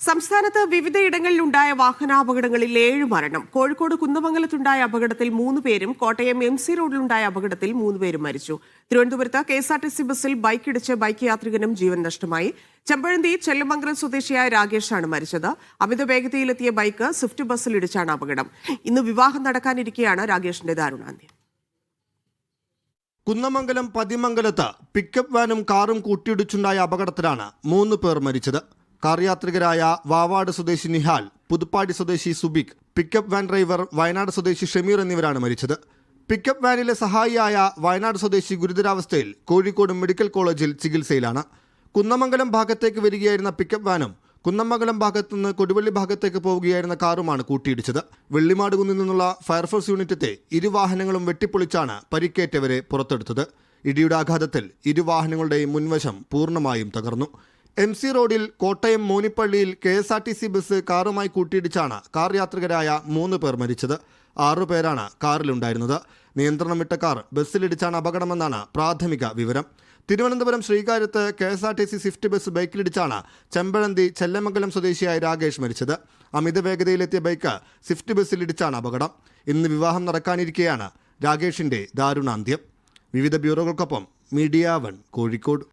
സംസ്ഥാനത്ത് വിവിധയിടങ്ങളിലുണ്ടായ വാഹനാപകടങ്ങളിൽ 7 മരണം. കോഴിക്കോട് കുന്നമംഗലത്തുണ്ടായ അപകടത്തിൽ 3 പേരും കോട്ടയം MC റോഡിലുണ്ടായ അപകടത്തിൽ 3 പേരും മരിച്ചു. തിരുവനന്തപുരത്ത് KSRTC ബസ്സിൽ ബൈക്കിടിച്ച് ബൈക്ക് യാത്രികനും ജീവൻ നഷ്ടമായി. ചെമ്പഴന്തി ചെല്ലമംഗലം സ്വദേശിയായ രാകേഷാണ് മരിച്ചത്. അമിത വേഗതയിലെത്തിയ ബൈക്ക് സ്വിഫ്റ്റ് ബസ്സിൽ ഇടിച്ചാണ് അപകടം. ഇന്ന് വിവാഹം നടക്കാനിരിക്കെയാണ് രാകേഷിന്റെ ദാരുണാന്ത്യം. കുന്നമംഗലം പതിമംഗലത്ത് പിക്കപ്പ് വാനും കാറും കൂട്ടിയിടിച്ചുണ്ടായ അപകടത്തിലാണ് 3 പേർ മരിച്ചത്. കാർ യാത്രികരായ വാവാട് സ്വദേശി നിഹാൽ, പുതുപ്പാടി സ്വദേശി Subic, pickup van driver Wayanad സ്വദേശി ഷമീർ എന്നിവരാണ് മരിച്ചത്. പിക്കപ്പ് വാനിലെ സഹായിയായ വയനാട് സ്വദേശി ഗുരുതരാവസ്ഥയിൽ കോഴിക്കോട് മെഡിക്കൽ കോളേജിൽ ചികിത്സയിലാണ്. കുന്നമംഗലം ഭാഗത്തേക്ക് വരികയായിരുന്ന പിക്കപ്പ് വാനും കുന്നമംഗലം ഭാഗത്തുനിന്ന് കൊടുവള്ളി ഭാഗത്തേക്ക് പോവുകയായിരുന്ന കാറുമാണ് കൂട്ടിയിടിച്ചത്. വെള്ളിമാട് കുന്നിൽ നിന്നുള്ള ഫയർഫോഴ്സ് യൂണിറ്റത്തെ ഇരുവാഹനങ്ങളും വെട്ടിപ്പൊളിച്ചാണ് പരിക്കേറ്റവരെ പുറത്തെടുത്തത്. ഇടിയുടെ ആഘാതത്തിൽ ഇരുവാഹനങ്ങളുടെയും മുൻവശം പൂർണ്ണമായും തകർന്നു. MC റോഡിൽ കോട്ടയം മോനിപ്പള്ളിയിൽ KSRTC ബസ് കാറുമായി കൂട്ടിയിടിച്ചാണ് കാർ യാത്രികരായ 3 പേർ മരിച്ചത്. 6 പേരാണ് കാറിലുണ്ടായിരുന്നത്. നിയന്ത്രണം വിട്ട കാർ ബസ്സിലിടിച്ചാണ് അപകടമെന്നാണ് പ്രാഥമിക വിവരം. തിരുവനന്തപുരം ശ്രീകാര്യത്ത് KSRTC സ്വിഫ്റ്റ് ബസ് ബൈക്കിലിടിച്ചാണ് ചെമ്പഴന്തി ചെല്ലമംഗലം സ്വദേശിയായ രാകേഷ് മരിച്ചത്. അമിത വേഗതയിലെത്തിയ ബൈക്ക് സ്വിഫ്റ്റ് ബസ്സിലിടിച്ചാണ് അപകടം. ഇന്ന് വിവാഹം നടക്കാനിരിക്കെയാണ് രാകേഷിന്റെ ദാരുണാന്ത്യം. വിവിധ ബ്യൂറോകൾക്കൊപ്പം മീഡിയ 1 കോഴിക്കോട്.